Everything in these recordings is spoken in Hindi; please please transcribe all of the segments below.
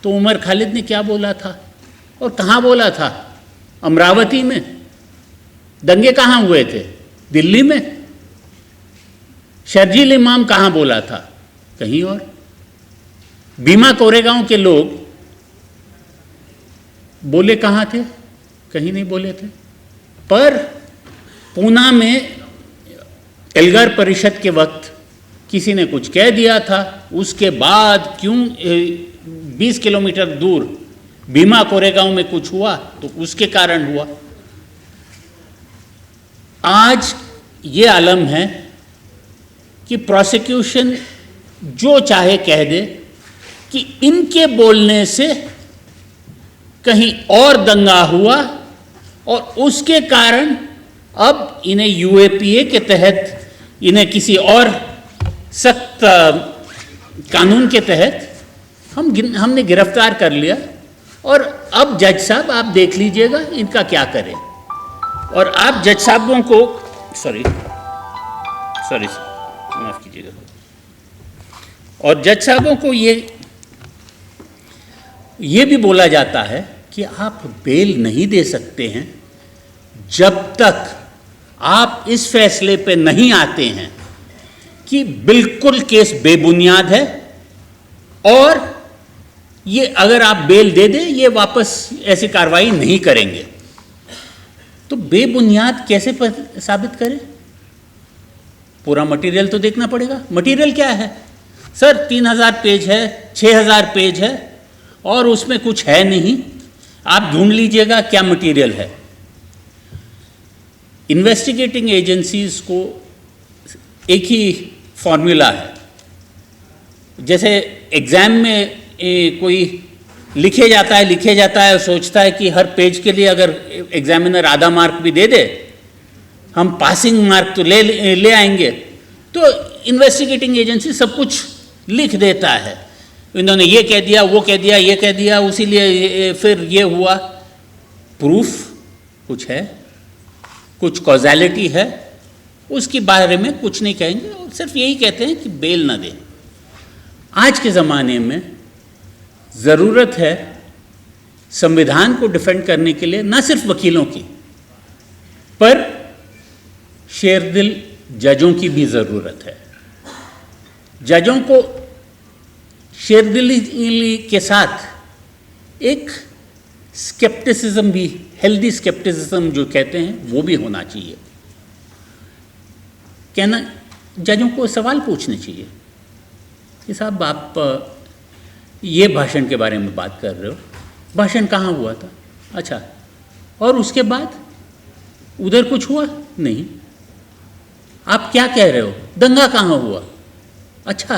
तो उमर खालिद ने क्या बोला था और कहाँ बोला था? अमरावती में। दंगे कहाँ हुए थे? दिल्ली में। शर्जील इमाम कहाँ बोला था? कहीं और। भीमा कोरेगांव के लोग बोले कहाँ थे? कहीं नहीं बोले थे। पर पूना में एल्गार परिषद के वक्त किसी ने कुछ कह दिया था, उसके बाद क्यों 20 किलोमीटर दूर भीमा कोरेगांव में कुछ हुआ तो उसके कारण हुआ। आज ये आलम है कि प्रोसिक्यूशन जो चाहे कह दे कि इनके बोलने से कहीं और दंगा हुआ और उसके कारण अब इन्हें यूएपीए के तहत, इन्हें किसी और सख्त कानून के तहत हमने गिरफ्तार कर लिया और अब जज साहब आप देख लीजिएगा इनका क्या करें। और आप जज साहबों को सॉरी माफ कीजिएगा, और जज साहबों को ये भी बोला जाता है कि आप बेल नहीं दे सकते हैं जब तक आप इस फैसले पे नहीं आते हैं कि बिल्कुल केस बेबुनियाद है और ये अगर आप बेल दे दें ये वापस ऐसी कार्रवाई नहीं करेंगे। तो बेबुनियाद कैसे साबित करें? पूरा मटेरियल तो देखना पड़ेगा। मटेरियल क्या है सर? 3000 पेज है, 6000 पेज है और उसमें कुछ है नहीं। आप ढूंढ लीजिएगा क्या मटेरियल है। इन्वेस्टिगेटिंग एजेंसीज को एक ही फॉर्मूला है। जैसे एग्जाम में कोई लिखे जाता है और सोचता है कि हर पेज के लिए अगर एग्जामिनर आधा मार्क भी दे दे हम पासिंग मार्क तो ले आएंगे। तो इन्वेस्टिगेटिंग एजेंसी सब कुछ लिख देता है, इन्होंने ये कह दिया, वो कह दिया, ये कह दिया, उसीलिए फिर ये हुआ। प्रूफ कुछ है, कुछ कॉजेलिटी है, उसके बारे में कुछ नहीं कहेंगे और सिर्फ यही कहते हैं कि बेल ना दें। आज के ज़माने में ज़रूरत है संविधान को डिफेंड करने के लिए न सिर्फ वकीलों की पर शेरदिल जजों की भी ज़रूरत है। जजों को शेरदिली के साथ एक स्केप्टिसिज्म भी, हेल्दी स्केप्टिसिज्म जो कहते हैं वो भी होना चाहिए। कहना जजों को सवाल पूछने चाहिए कि साहब आप ये भाषण के बारे में बात कर रहे हो, भाषण कहाँ हुआ था? अच्छा, और उसके बाद उधर कुछ हुआ नहीं। आप क्या कह रहे हो? दंगा कहाँ हुआ? अच्छा,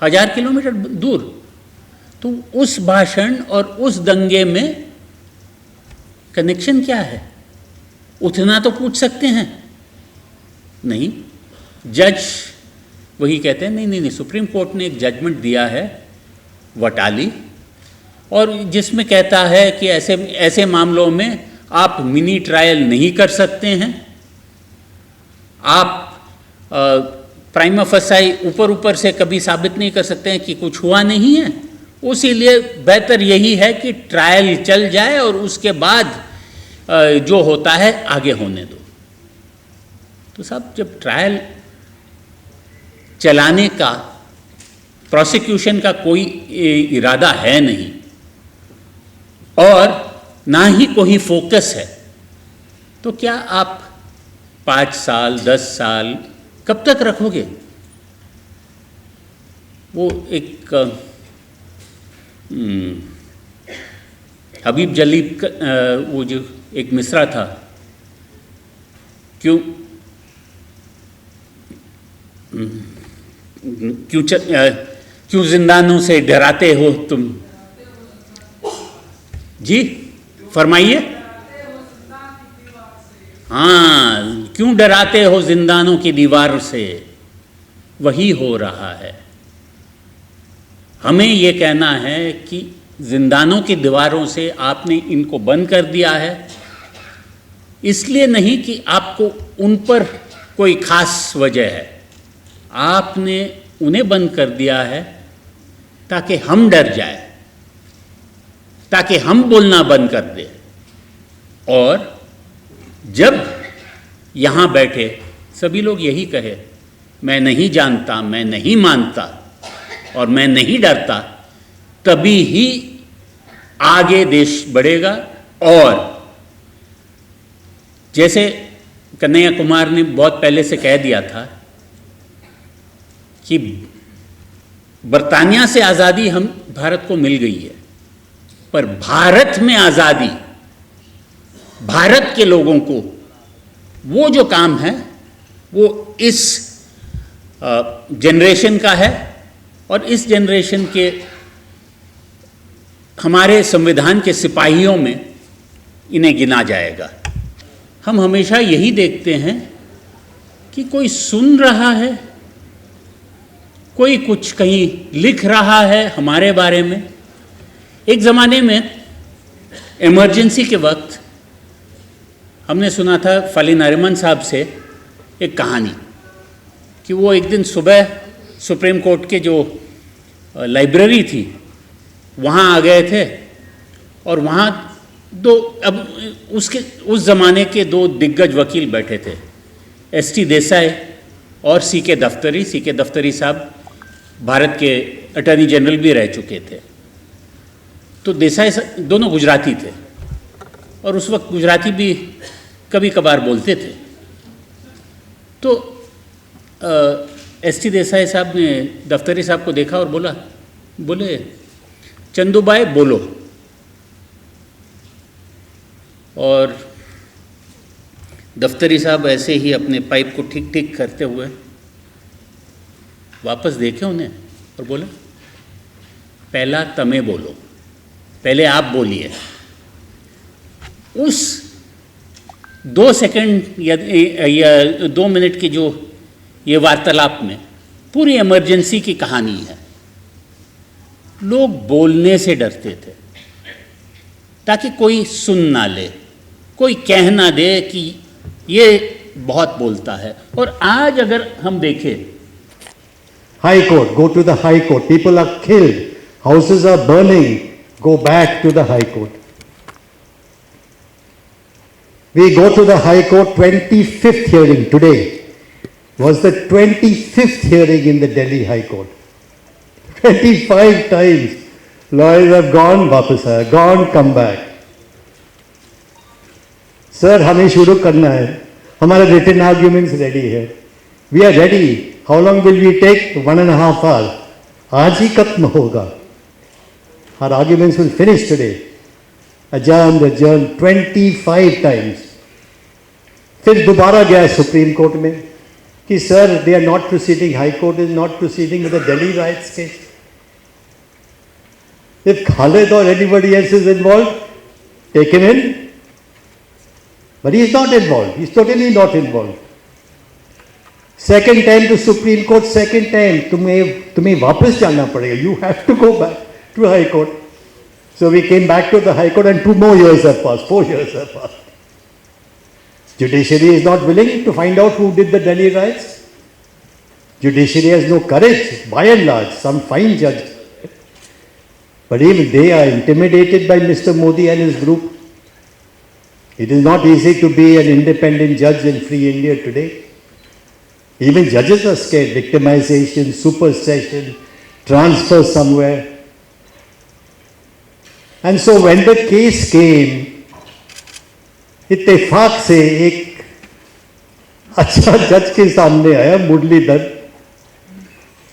1000 किलोमीटर दूर। तो उस भाषण और उस दंगे में कनेक्शन क्या है? उतना तो पूछ सकते हैं। नहीं, जज वही कहते हैं नहीं, सुप्रीम कोर्ट ने एक जजमेंट दिया है वटाली, और जिसमें कहता है कि ऐसे मामलों में आप मिनी ट्रायल नहीं कर सकते हैं। आप प्राइमा फसाई ऊपर से कभी साबित नहीं कर सकते हैं कि कुछ हुआ नहीं है। उसीलिए बेहतर यही है कि ट्रायल चल जाए और उसके बाद जो होता है आगे होने दो। तो साहब, जब ट्रायल चलाने का प्रोसिक्यूशन का कोई इरादा है नहीं और ना ही कोई फोकस है, तो क्या आप 5 साल 10 साल कब तक रखोगे? वो एक हबीब जलीब का वो जो एक मिसरा था, क्यों जिंदानों से डराते हो तुम? जी फरमाइए। हाँ, क्यों डराते हो जिंदानों की दीवार से? वही हो रहा है। हमें ये कहना है कि जिंदानों की दीवारों से आपने इनको बंद कर दिया है, इसलिए नहीं कि आपको उन पर कोई खास वजह है, आपने उन्हें बंद कर दिया है ताकि हम डर जाए ताकि हम बोलना बंद कर दें। और जब यहाँ बैठे सभी लोग यही कहे, मैं नहीं जानता, मैं नहीं मानता और मैं नहीं डरता, तभी ही आगे देश बढ़ेगा। और जैसे कन्हैया कुमार ने बहुत पहले से कह दिया था कि बरतानिया से आज़ादी हम भारत को मिल गई है, पर भारत में आज़ादी भारत के लोगों को वो जो काम है वो इस जनरेशन का है। और इस जनरेशन के हमारे संविधान के सिपाहियों में इन्हें गिना जाएगा। हम हमेशा यही देखते हैं कि कोई सुन रहा है, कोई कुछ कहीं लिख रहा है हमारे बारे में। एक ज़माने में इमरजेंसी के वक्त हमने सुना था फली नरिमन साहब से एक कहानी कि वो एक दिन सुबह सुप्रीम कोर्ट के जो लाइब्रेरी थी वहाँ आ गए थे, और वहाँ उस ज़माने के दो दिग्गज वकील बैठे थे, एस.टी. देसाई और सी.के. दफ्तरी। सी.के. दफ्तरी साहब भारत के अटॉर्नी जनरल भी रह चुके थे। तो देसाई दोनों गुजराती थे और उस वक्त गुजराती भी कभी कभार बोलते थे। तो एस.टी. देसाई साहब ने दफ्तरी साहब को देखा और बोले चंदूभाई बोलो। और दफ्तरी साहब ऐसे ही अपने पाइप को ठीक ठीक करते हुए वापस देखे उन्हें और बोले पहला तमे बोलो, पहले आप बोलिए। उस 2 सेकंड या 2 मिनट की जो ये वार्तालाप में पूरी इमरजेंसी की कहानी है। लोग बोलने से डरते थे ताकि कोई सुन ना ले, कोई कह ना दे कि ये बहुत बोलता है। और आज अगर हम देखें, high court, go to the high court, people are killed, houses are burning, go back to the High Court. We go to the High Court. 25th hearing today was the 25th hearing in the Delhi High Court. 25 times lawyers have gone, वापस आया, gone, come back. Sir, हमें शुरू करना है, हमारा written arguments ready है. We are ready. How long will we take? 1.5 hours. आज ही खत्म होगा. Our arguments will finish today. Adjourned, 25 times. फिर दोबारा गया सुप्रीम कोर्ट में कि sir they are not proceeding, high court is not proceeding with the Delhi riots case. If Khalid or anybody else is involved, take him in. But he is not involved. He is totally not involved. Second time to Supreme Court, second time, तुम्हें वापस जाना पड़ेगा. You have to go back to High Court. So we came back to the High Court and 2 more years have passed, 4 years have passed. Judiciary is not willing to find out who did the Delhi riots. Judiciary has no courage, by and large, some fine judge. But even they are intimidated by Mr. Modi and his group. It is not easy to be an independent judge in free India today. Even judges are scared, victimization, supersession, transfer somewhere. And so when the case came, इत्तेफाक से एक अच्छा जज के सामने आया, मुरलीधर.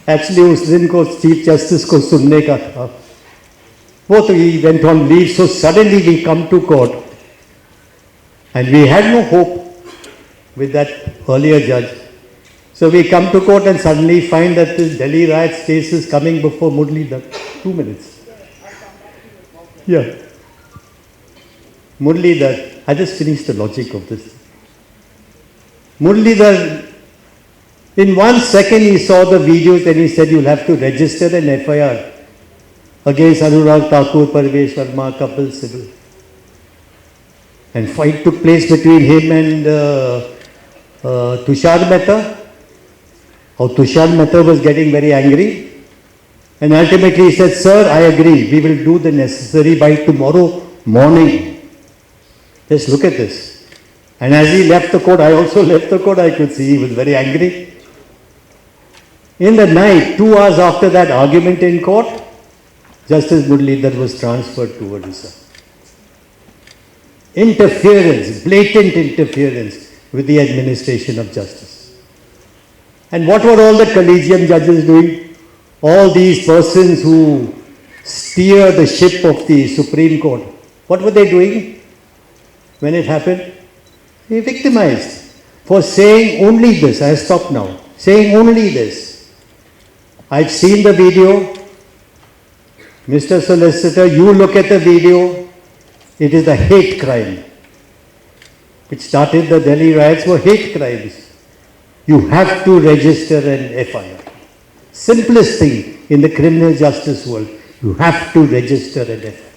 एक्चुअली उस दिन को चीफ जस्टिस को सुनने का था, वो तो he went on leave, so suddenly we come to court and we had no hope with that earlier judge. So we come to court and suddenly find that this Delhi riots case is coming before Muralidhar. 2 minutes. Yeah. Muralidhar, I just finished the logic of this. Muralidhar, in 1 second he saw the videos and he said you'll have to register an FIR against Anurag Thakur, Parvesh Verma, Kapil Sibal. And fight took place between him and Tushar Mehta. How Tushar Mehta was getting very angry. And ultimately he said, sir, I agree, we will do the necessary by tomorrow morning. Just look at this. And as he left the court, I also left the court, I could see he was very angry. In the night, 2 hours after that argument in court, Justice Muralidhar was transferred to Odisha. Interference, blatant interference with the administration of justice. And what were all the collegium judges doing? All these persons who steer the ship of the Supreme Court, what were they doing when it happened? They victimized for saying only this. I stop now. Saying only this. I've seen the video. Mr. Solicitor, you look at the video. It is a hate crime. Which started the Delhi riots were hate crimes. You have to register an FIR. Simplest thing in the criminal justice world. You have to register an FIR.